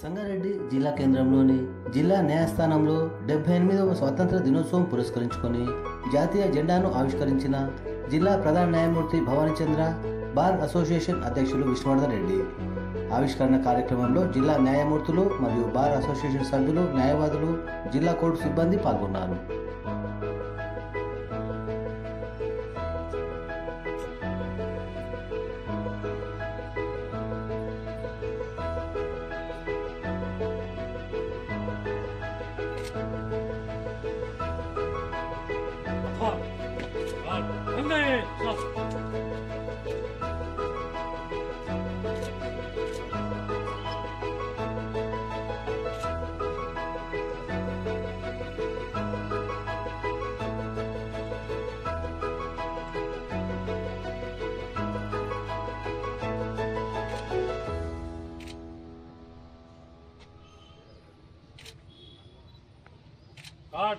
సంగారెడ్డి జిల్లా కేంద్రంలోని జిల్లా న్యాయస్థానంలో 78వ స్వాతంత్ర దినోత్సవం పురస్కరించుకొని జాతీయ జెండాను ఆవిష్కరించిన జిల్లా ప్రధాన న్యాయమూర్తి భవానీచంద్ర, బార్ అసోసియేషన్ అధ్యక్షులు విష్ణువర్ధన్ రెడ్డి. ఆవిష్కరణ కార్యక్రమంలో జిల్లా న్యాయమూర్తులు మరియు బార్ అసోసియేషన్ సభ్యులు, న్యాయవాదులు, జిల్లా కోర్టు సిబ్బంది పాల్గొన్నారు.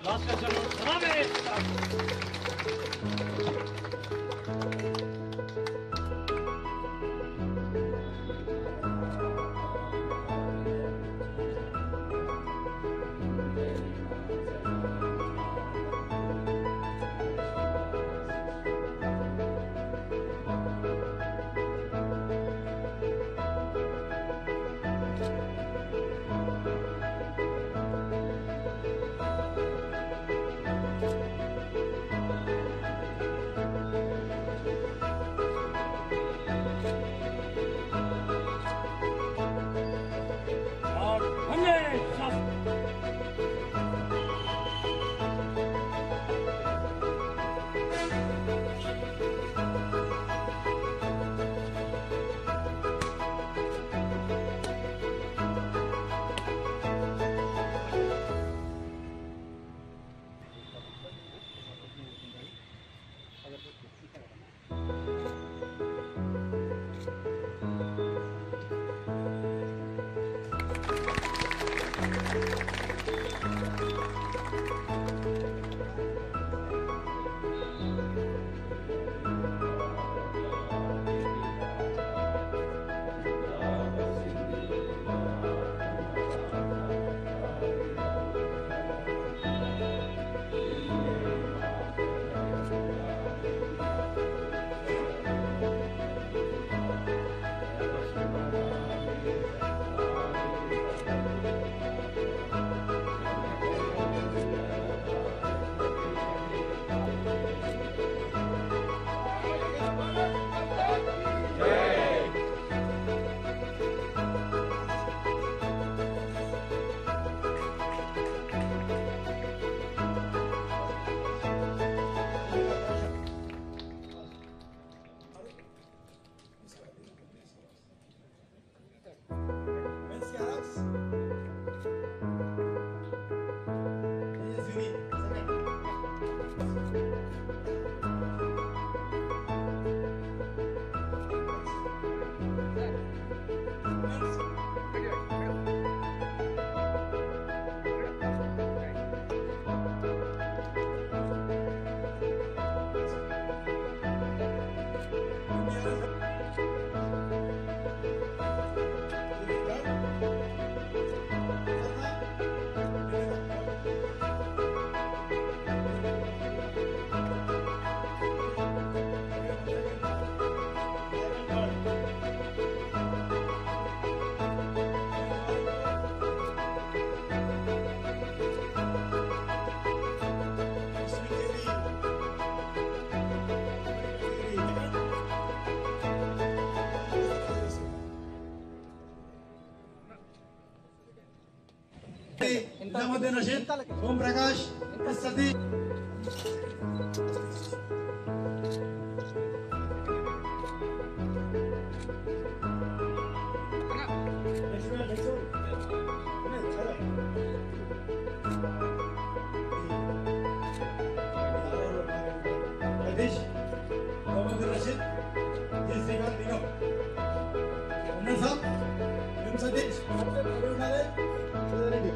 Last question. निजामुद्दीन रशीद, ओम प्रकाश, सतीश निजामुद्दीन रशीद, जी श्रीकांत निगम, साहब, एम सतीश, रेडी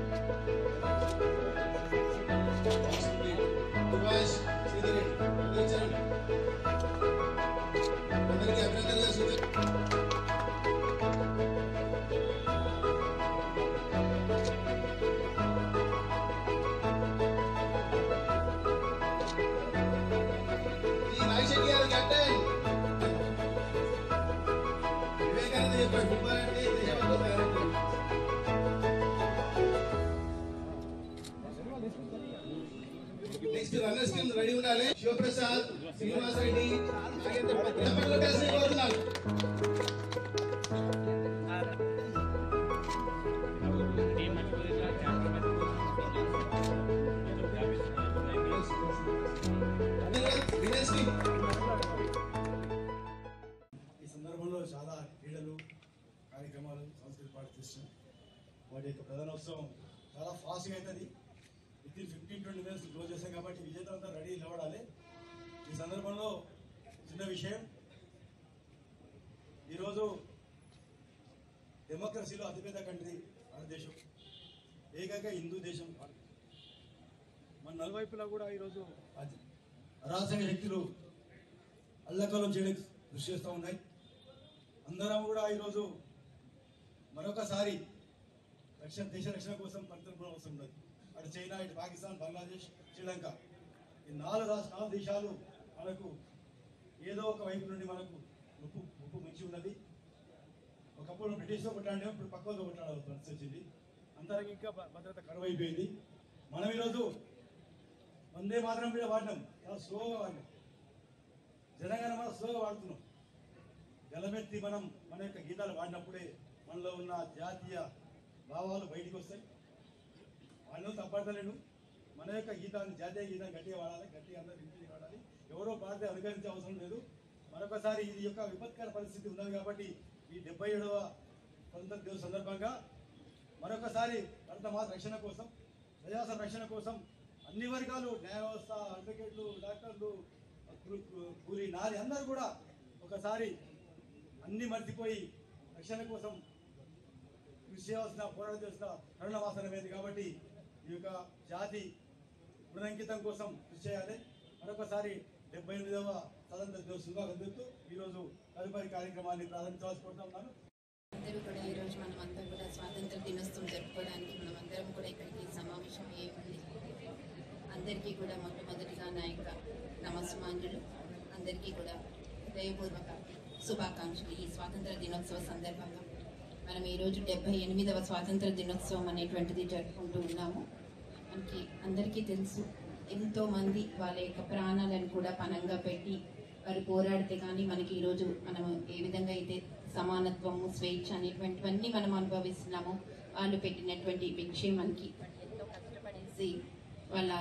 అందరికీ అభినందనలు. నెక్స్ట్ రన్నర్స్ టీమ్ రెడీ ఉండాలి. శివప్రసాద్, శ్రీనివాస్ రెడ్డి, నాగేంద్ర కలిసి కోరుతున్నాను. ఈ సందర్భంలో చాలా క్రీడలు కార్యక్రమాలు సంస్కృతి పాటు చేస్తున్నాం. వాటి యొక్క ప్రధానోత్సవం చాలా ఫాస్ట్గా అవుతుంది. విత్ ఇన్ 15-20 minutes క్లోజ్ చేస్తాం కాబట్టి విజేతలంతా రెడీ నిలబడాలి. ఈ సందర్భంలో చిన్న విషయం, ఈరోజు డెమోక్రసీలో అతిపెద్ద కంట్రీ భారతదేశం, ఏకైక హిందూ దేశం. మన నలువైపులా కూడా ఈరోజు అరాచక శక్తులు అల్లకల్లం చేయడానికి కృషి చేస్తూ ఉన్నాయి. అందరం కూడా ఈరోజు మరొకసారి దేశ రక్షణ కోసం పరితపడం అవసరం ఉన్నది. అటు చైనా, ఇటు పాకిస్తాన్, బంగ్లాదేశ్, శ్రీలంక, ఈ నాలుగు దేశాలు మనకు ఏదో ఒక వైపు నుండి మనకు ముప్పు ముంచి ఉన్నది. ఒకప్పుడు బ్రిటిష్తో కొట్టాడే, ఇప్పుడు పక్కతో కొట్టాడాల్సిన పరిస్థితి వచ్చింది. అంతరంగిక భద్రత కరువైపోయింది. మనం ఈరోజు వందే మాత్రం మీద వాడినాం, చాలా స్లోగా వాడినాం. జనగణమన స్లోగా వాడుతున్నాం. గలమెత్తి మనం మన యొక్క గీతాలు వాడినప్పుడే మనలో ఉన్న జాతీయ భావాలు బయటికి వస్తాయి. వాళ్ళు తప్పడతలేను. మన యొక్క గీతాన్ని, జాతీయ గీతాన్ని గట్టిగా వాడాలి, గట్టిగా అందరూ ఇంటికి వాడాలి. ఎవరో పాడితే అనుకరించే అవసరం లేదు. మరొకసారి ఇది యొక్క విపత్కర పరిస్థితి ఉన్నది కాబట్టి ఈ 77వ స్వతంత్ర దివస్ సందర్భంగా మరొకసారి భారతమాత రక్షణ కోసం, ప్రజా సంరక్షణ కోసం అన్ని వర్గాలు, న్యాయ వ్యవస్థ, అడ్వకేట్లు, డాక్టర్లు, కూలీ నారి అందరూ కూడా ఒకసారి అన్ని మర్చిపోయి రక్షణ కోసం కృషి చేయాల్సిన, పోరాటం చేసిన తరుణవాసనమైంది. కాబట్టి ఈ యొక్క జాతి పునరంకితం కోసం కృషి చేయాలి. మరొకసారి 78వ స్వతంత్ర దివస్ అందుతూ ఈరోజు తదుపరి కార్యక్రమాన్ని ప్రారంభించవలసి కోరుతున్నాను. అందరూ కూడా ఈరోజు మనం అందరం కూడా స్వాతంత్ర దినోత్సవం జరుపుకోవడానికి మనం అందరం కూడా ఇక్కడికి సమావేశం అయ్యింది. అందరికీ కూడా మొట్టమొదటిగా నా యొక్క నమస్మాంజులు. అందరికీ కూడా హృదయపూర్వక శుభాకాంక్షలు. ఈ స్వాతంత్ర దినోత్సవ సందర్భంగా మనం ఈరోజు 78వ స్వాతంత్ర దినోత్సవం అనేటువంటిది జరుపుకుంటూ ఉన్నాము. మనకి అందరికీ తెలుసు, ఎంతోమంది వాళ్ళ యొక్క ప్రాణాలను కూడా పణంగా పెట్టి వారు పోరాడితే కానీ మనకి ఈరోజు మనము ఏ విధంగా అయితే సమానత్వము, స్వేచ్ఛ అనేటువంటివన్నీ మనం అనుభవిస్తున్నాము. వాళ్ళు పెట్టినటువంటి భిక్షే మనకి ఎంతో కష్టపడేసి వాళ్ళ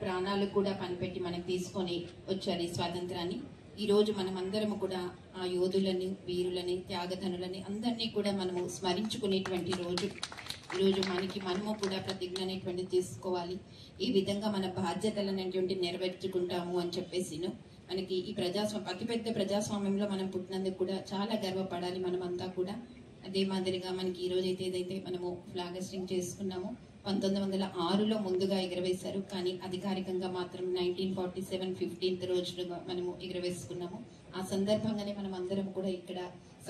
ప్రాణాలు కూడా పనిపెట్టి మనకి తీసుకొని వచ్చారు ఈ స్వాతంత్రాన్ని. ఈరోజు మనం అందరము కూడా ఆ యోధులని, వీరులని, త్యాగధనులని అందరినీ కూడా మనము స్మరించుకునేటువంటి రోజు. ఈరోజు మనము కూడా ప్రతిజ్ఞ అనేటువంటిది తీసుకోవాలి. ఈ విధంగా మన బాధ్యతలు అనేటువంటి నెరవేర్చుకుంటాము అని చెప్పేసి మనకి ఈ అతిపెద్ద ప్రజాస్వామ్యంలో మనం పుట్టినందుకు కూడా చాలా గర్వపడాలి మనమంతా కూడా. అదే మాదిరిగా మనకి ఈ రోజు అయితే ఏదైతే మనము ఫ్లాగ్ హోస్టింగ్ చేసుకున్నామో 1906లో ముందుగా ఎగరవేశారు, కానీ అధికారికంగా మాత్రం 1947 15th రోజులుగా మనము ఎగరవేసుకున్నాము. ఆ సందర్భంగానే మనం అందరం కూడా ఇక్కడ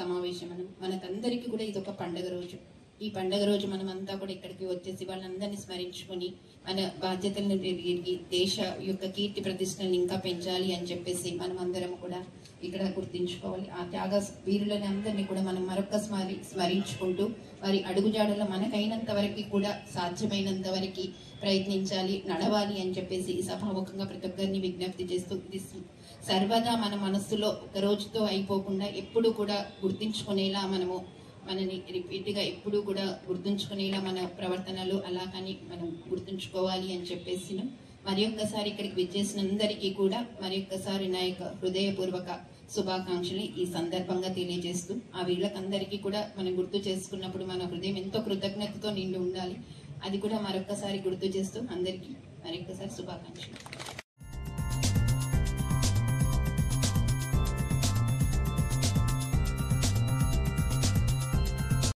సమావేశం. మనకందరికీ కూడా ఇది ఒక పండుగ రోజు. ఈ పండుగ రోజు మనమంతా కూడా ఇక్కడికి వచ్చేసి వాళ్ళందరినీ స్మరించుకొని మన బాధ్యతలను తిరిగి దేశ యొక్క కీర్తి ప్రతిష్టలను ఇంకా పెంచాలి అని చెప్పేసి మనం అందరం కూడా ఇక్కడ గుర్తించుకోవాలి. ఆ త్యాగ వీరులని అందరినీ కూడా మనం మరొకసారి స్మరించుకుంటూ వారి అడుగుజాడలో మనకైనంత వరకు కూడా సాధ్యమైనంత వరకు ప్రయత్నించాలి, నడవాలి అని చెప్పేసి ఈ సభాముఖంగా ప్రతి ఒక్కరిని విజ్ఞప్తి చేస్తూ, ఇది సర్వదా మన మనస్సులో ఒక రోజుతో అయిపోకుండా ఎప్పుడు కూడా గుర్తించుకునేలా మనని రిపీట్గా ఎప్పుడు కూడా గుర్తుంచుకునేలా మన ప్రవర్తనలు అలాగని మనం గుర్తుంచుకోవాలి అని చెప్పేసి మరి ఒక్కసారి ఇక్కడికి విచ్చేసిన అందరికీ కూడా మరి ఒక్కసారి నా యొక్క హృదయపూర్వక శుభాకాంక్షలు ఈ సందర్భంగా తెలియజేస్తూ, ఆ వీళ్ళకందరికీ కూడా మనం గుర్తు చేసుకున్నప్పుడు మన హృదయం ఎంతో కృతజ్ఞతతో నిండి ఉండాలి. అది కూడా మరొక్కసారి గుర్తు చేస్తూ అందరికీ మరొక్కసారి శుభాకాంక్షలు.